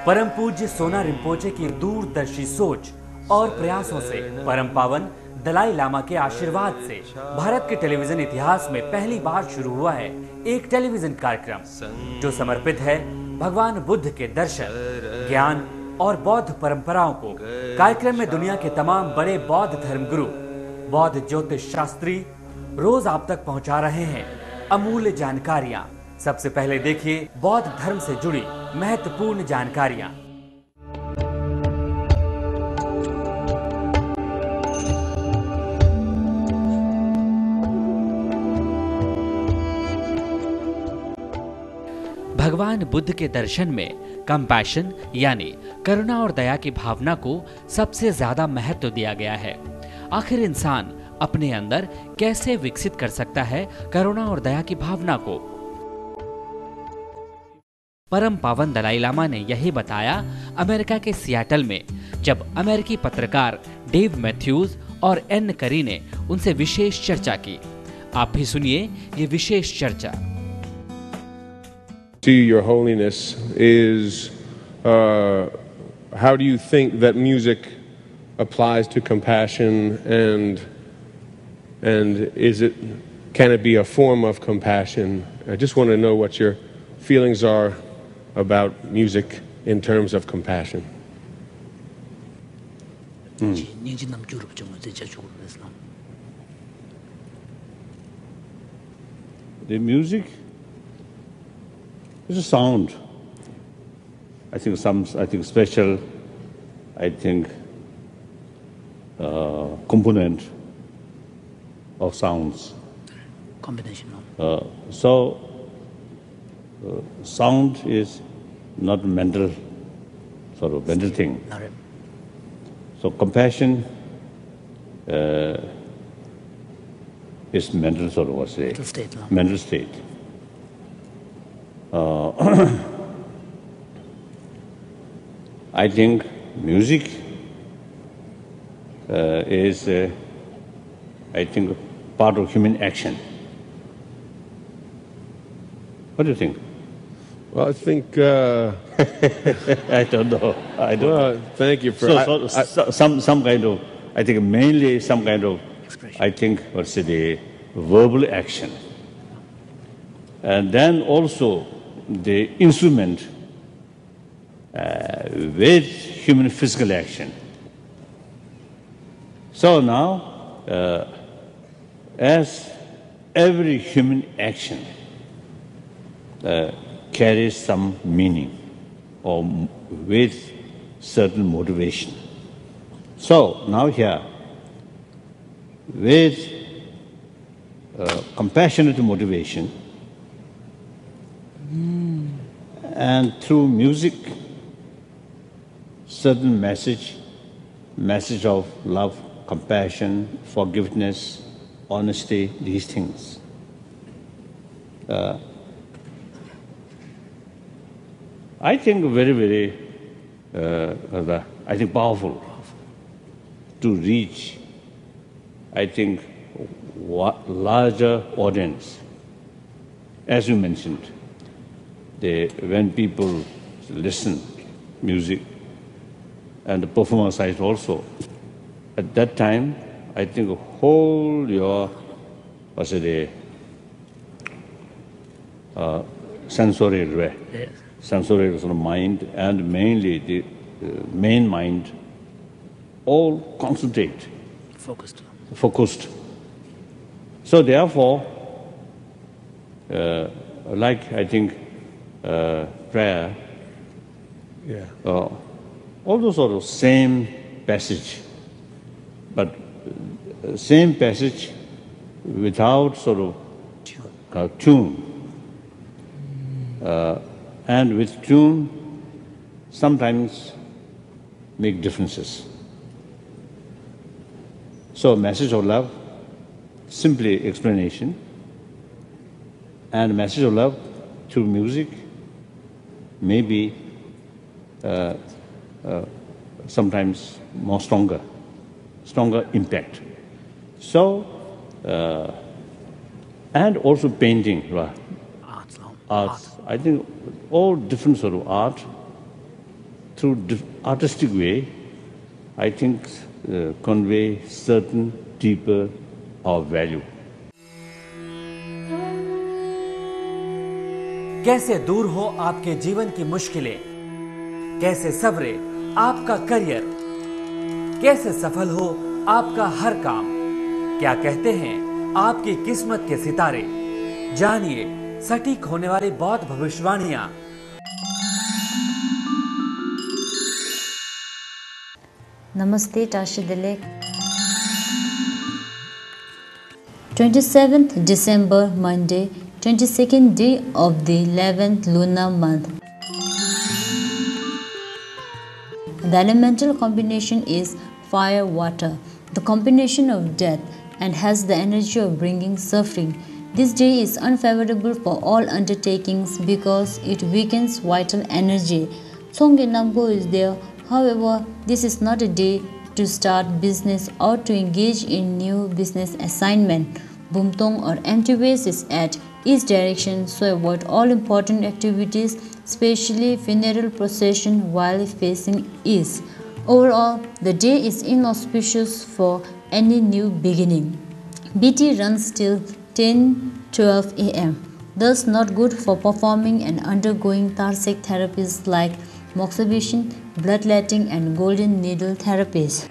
परम पूज्य सोना रिम्पोचे की दूरदर्शी सोच और प्रयासों से परम पावन दलाई लामा के आशीर्वाद से भारत के टेलीविजन इतिहास में पहली बार शुरू हुआ है एक टेलीविजन कार्यक्रम जो समर्पित है भगवान बुद्ध के दर्शन, ज्ञान और बौद्ध परंपराओं को। कार्यक्रम में दुनिया के तमाम बड़े बौद्ध धर्मगुरु, बौद्ध ज्योतिष शास्त्री रोज आप तक पहुंचा रहे हैं अमूल्य जानकारियां। सबसे पहले देखिए बौद्ध धर्म से जुड़ी महत्वपूर्ण जानकारियां। भगवान बुद्ध के दर्शन में कंपैशन यानी करुणा और दया की भावना को सबसे ज्यादा महत्व दिया गया है। आखिर इंसान अपने अंदर कैसे विकसित कर सकता है करुणा और दया की भावना को? परम पावन दलाई लामा ने यही बताया अमेरिका के सियाटल में, जब अमेरिकी पत्रकार डेव मैथ्यूज और एन करी ने उनसे विशेष चर्चा की। आप भी सुनिए ये विशेष चर्चा। To Your Holiness is how do you think that music applies to compassion, and can it be a form of compassion? I just want to know what your feelings are about music in terms of compassion. The music is a sound. I think special. I think component of sounds. Combination of. Sound is not mental, sort of mental thing. So compassion is mental, sort of, what's it? Mental state. I think music is, I think, part of human action. What do you think? Well, I think I don't know. Well, thank you for some kind of. I think mainly some kind of expression. I think what's the verbal action, and then also the instrument with human physical action. So now, as every human action carries some meaning or with certain motivation. So now here, with compassionate motivation and through music, certain message of love, compassion, forgiveness, honesty, these things. I think very, I think powerful to reach, I think, larger audience. As you mentioned, when people listen music and the performer side also, at that time, I think whole your, sensory way. Yes. Sensory sort of mind and mainly the main mind, all concentrate. Focused. So therefore, like I think prayer, all those sort of same passage, but same passage without sort of tune. And with tune, sometimes make differences. So message of love, simply explanation, and message of love through music may be sometimes more stronger impact. So, and also painting, arts. I think all different sort of art through artistic way, I think convey certain deeper of value. कैसे दूर हो आपके जीवन की मुश्किलें, कैसे सवरे आपका career, कैसे सफल हो आपका हर काम, क्या कहते हैं आपकी किस्मत के सितारे, जानिए सटीक होने वाली बौद्ध भविष्यवाणियां। Namaste, Tashidilek. 27th December, Monday, 22nd day of the 11th lunar month. The elemental combination is fire-water, the combination of death, and has the energy of bringing suffering. This day is unfavorable for all undertakings because it weakens vital energy. Tsonge Namgo is there. However, this is not a day to start business or to engage in new business assignment. Bumtong or empty ways is at east direction, so avoid all important activities, especially funeral procession while facing east. Overall, the day is inauspicious for any new beginning. BT runs till 10-12 am, thus not good for performing and undergoing thoracic therapies like moxibustion, bloodletting, and golden needle therapies.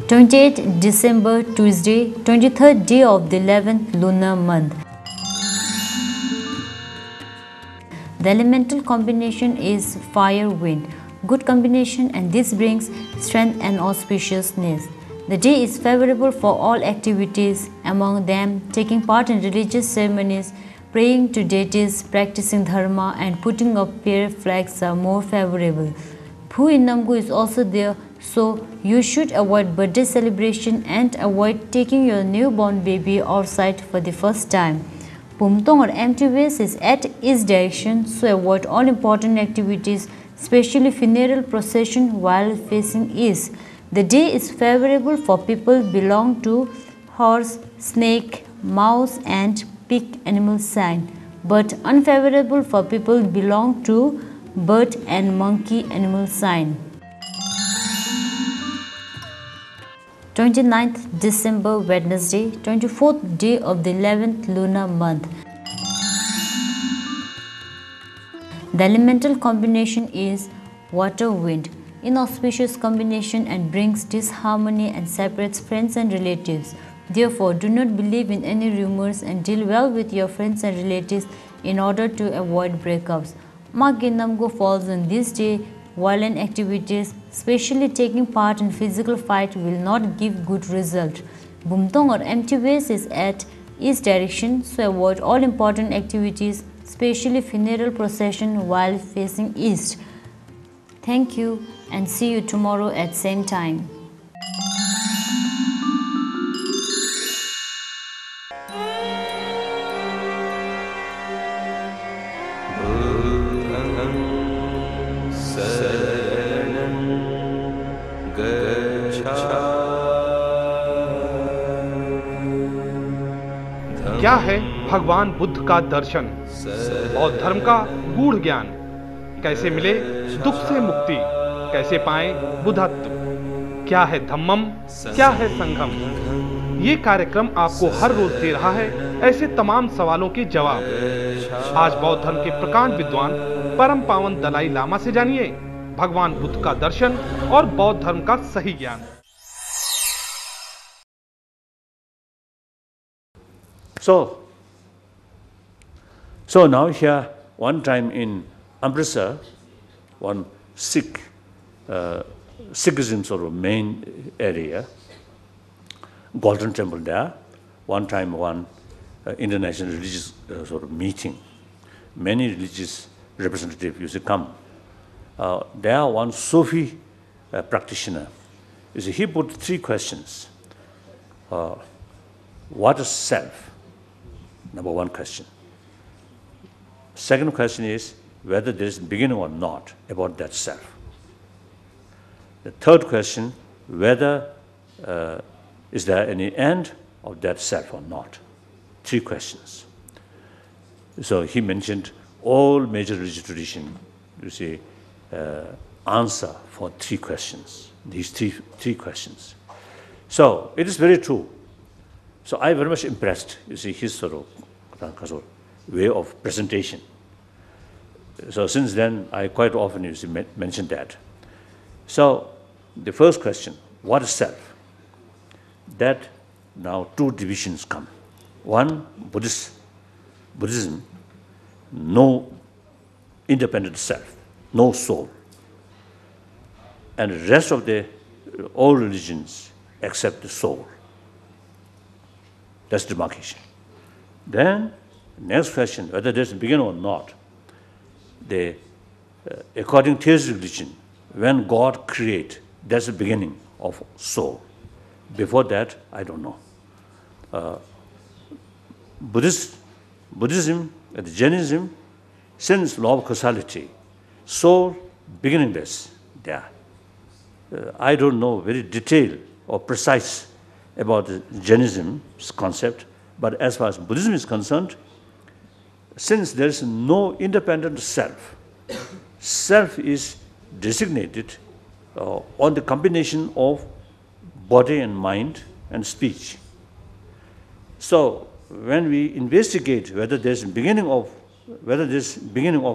28th December, Tuesday, 23rd day of the 11th lunar month. The elemental combination is fire-wind, good combination, and this brings strength and auspiciousness. The day is favorable for all activities, among them taking part in religious ceremonies, praying to deities, practicing dharma, and putting up prayer flags are more favorable. Phu in Namgu is also there, so you should avoid birthday celebration and avoid taking your newborn baby outside for the first time. Pumtong or empty vase is at east direction, so avoid all important activities, especially funeral procession while facing east. The day is favorable for people belong to horse, snake, mouse, and pig animal sign, but unfavorable for people belong to bird and monkey animal sign. 29th December, Wednesday, 24th day of the 11th lunar month. The elemental combination is water-wind, inauspicious combination and brings disharmony and separates friends and relatives. Therefore, do not believe in any rumors and deal well with your friends and relatives in order to avoid breakups. Maginamgo falls on this day. Violent activities, especially taking part in physical fight, will not give good result. Bumtong or empty vase is at east direction, so avoid all important activities, especially funeral procession while facing east. Thank you and see you tomorrow at same time. क्या है भगवान बुद्ध का दर्शन, बौद्ध धर्म का गूढ़ ज्ञान, कैसे मिले दुख से मुक्ति, कैसे पाए बुद्धत्व, क्या है धम्मम, क्या है संघम। ये कार्यक्रम आपको हर रोज दे रहा है ऐसे तमाम सवालों के जवाब। आज बौद्ध धर्म के प्रकांड विद्वान परम पावन दलाई लामा से जानिए भगवान बुद्ध का दर्शन और बौद्ध धर्म का सही ज्ञान। So now here, one time in Amritsar, one Sikhism sort of main area, Golden Temple there, one time one international religious sort of meeting. Many religious representatives used to come. There one Sufi practitioner, he put 3 questions. What is self? Number 1 question. Second question is whether there is beginning or not about that self. The third question, whether is there any end of that self or not. 3 questions. So he mentioned all major religious tradition, you see, answer for three questions, these three questions. So it is very true. So I very much impressed, you see, his sort of way of presentation. So since then, I quite often, you see, mention that. So the first question, what is self? That now two divisions come. One, Buddhism, no independent self, no soul. And the rest of all religions accept the soul. That's demarcation. Then, next question, whether there's a beginning or not. According to theistic religion, when God creates, that's the beginning of soul. Before that, I don't know. Buddhism, Jainism, since law of causality, soul beginningless there. I don't know very detailed or precise about the Jainism's concept, but as far as Buddhism is concerned, since there is no independent self, self is designated on the combination of body and mind and speech. So when we investigate whether there's beginning of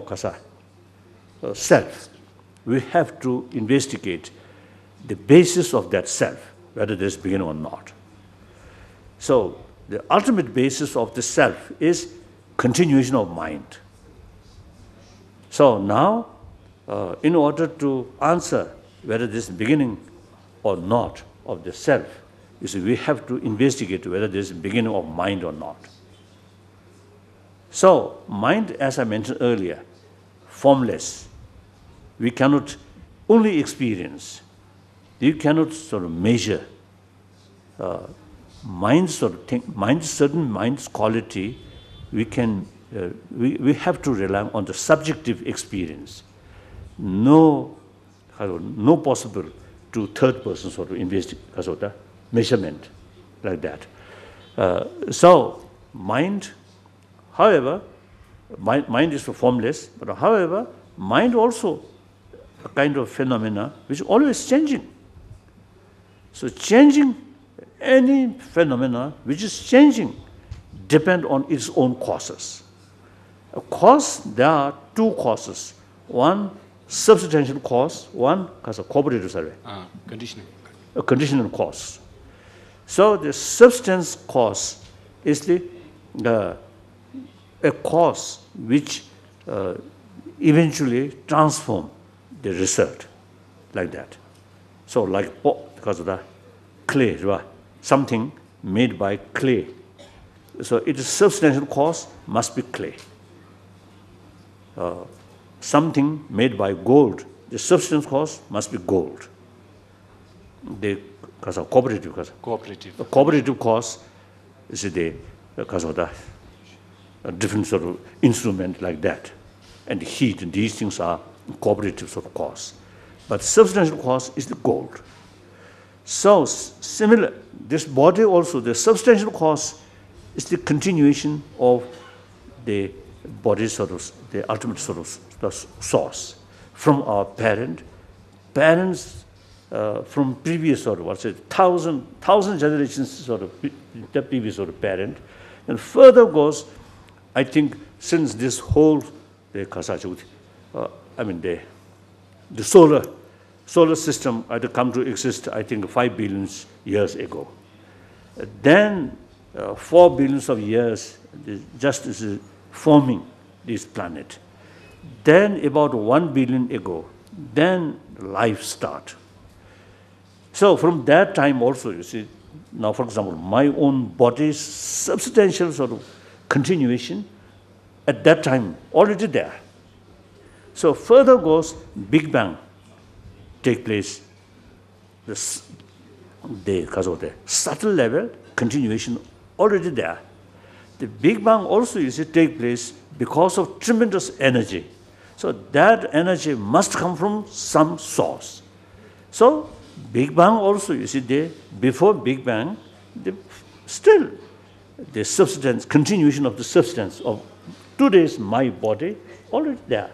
kasa, self, we have to investigate the basis of that self, whether there's beginning or not. So the ultimate basis of the self is continuation of mind. So now, in order to answer whether there's beginning or not of the self, you see, we have to investigate whether there's beginning of mind or not. So mind, as I mentioned earlier, formless. We cannot only experience. You cannot sort of measure certain mind's quality. We have to rely on the subjective experience. No possible to third person sort of measurement like that. So mind, however, mind is formless, but however, mind also a kind of phenomena which is always changing. So changing, any phenomena which is changing depend on its own causes. Of course, there are two causes. One, substantial cause, one cause of cooperative survey. Conditioning. A conditional cause. So the substance cause is a cause which eventually transform the result like that. So like because of the clay, right? Something made by clay. So its substantial cause must be clay. Something made by gold, the substance cause must be gold. Because of cooperative cause. Cooperative. The cooperative cause is because of the different sort of instrument like that. And heat, and these things are cooperative sort of cause. But substantial cause is the gold. So similar, this body also, the substantial cause is the continuation of the body sort of, the ultimate sort of the source from our parents from previous sort of, what's it, thousand generations sort of, the previous sort of parent. And further goes, I think, since this whole, the solar system had come to exist, I think, 5 billion years ago. Then 4 billion of years, just as forming this planet. Then about 1 billion ago, then life start. So from that time also, you see, now for example, my own body's substantial sort of continuation at that time already there. So further goes Big Bang take place, because of the subtle level continuation already there. The Big Bang also, you see, take place because of tremendous energy. So that energy must come from some source. So Big Bang also, you see, before Big Bang, still the substance, continuation of the substance of today's my body already there.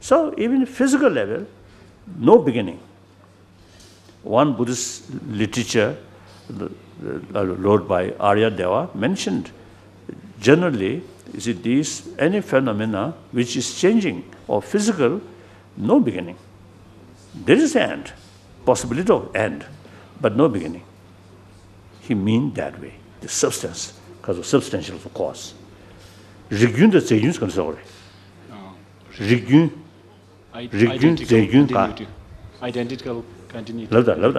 So even physical level, no beginning. One Buddhist literature, wrote by Arya Deva, mentioned generally, you see, these any phenomena which is changing or physical, no beginning. There is end, possibility of end, but no beginning. He means that way, the substance, because of substantial of cause. Rigyun the Zeyun is concerned. Rigyun, Zeyun ka. Identical continuity. Love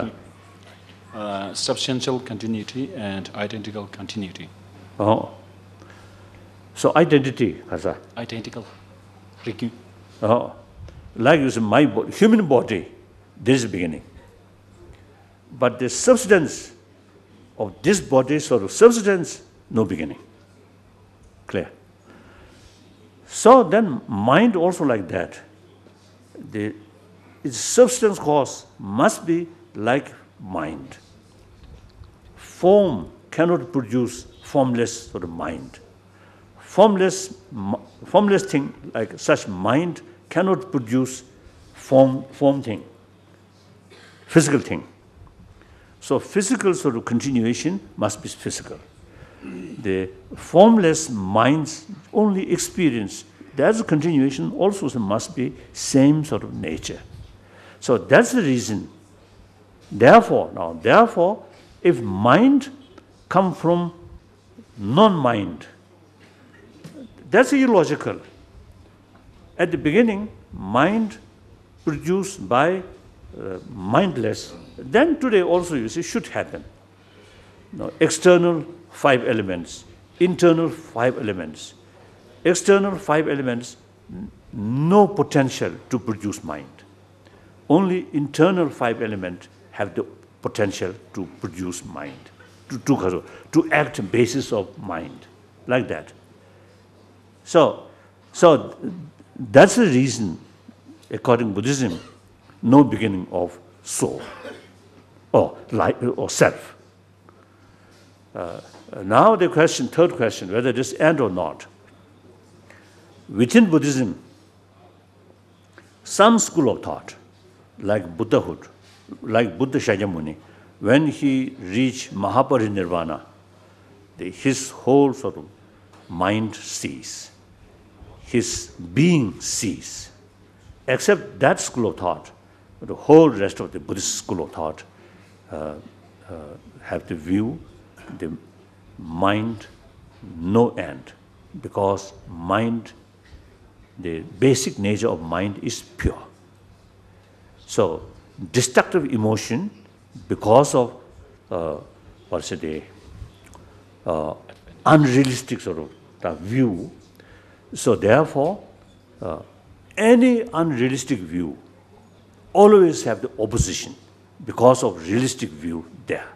that. Substantial continuity and identical continuity. Oh. So identity, Kasa. Identical. Rigyu. Oh. Like you say, my body, human body, there is a beginning. But the substance of this body, sort of substance, no beginning. Clear? So then mind also like that. Its substance cause must be like mind. Form cannot produce formless sort of mind. Formless thing like such mind cannot produce form thing, physical thing. So physical sort of continuation must be physical. The formless mind's only experience, there's a continuation also must be same sort of nature. So that's the reason. Therefore, if mind come from non-mind, that's illogical. At the beginning, mind produced by mindless, then today also you see should happen. Now, external 5 elements, internal 5 elements. External 5 elements, no potential to produce mind. Only internal 5 elements have the potential to produce mind, to act basis of mind, like that. So that's the reason, according to Buddhism, no beginning of soul or life or self. Now the question, third question, whether this end or not. Within Buddhism, some school of thought, like Buddhahood, like Buddha Shakyamuni, when he reached Mahaparinirvana, his whole sort of mind ceased. His being ceased. Except that school of thought, the whole rest of the Buddhist school of thought have the view, the mind, no end, because mind, the basic nature of mind is pure. So, destructive emotion, because of unrealistic sort of view. So therefore, any unrealistic view always have the opposition because of realistic view there.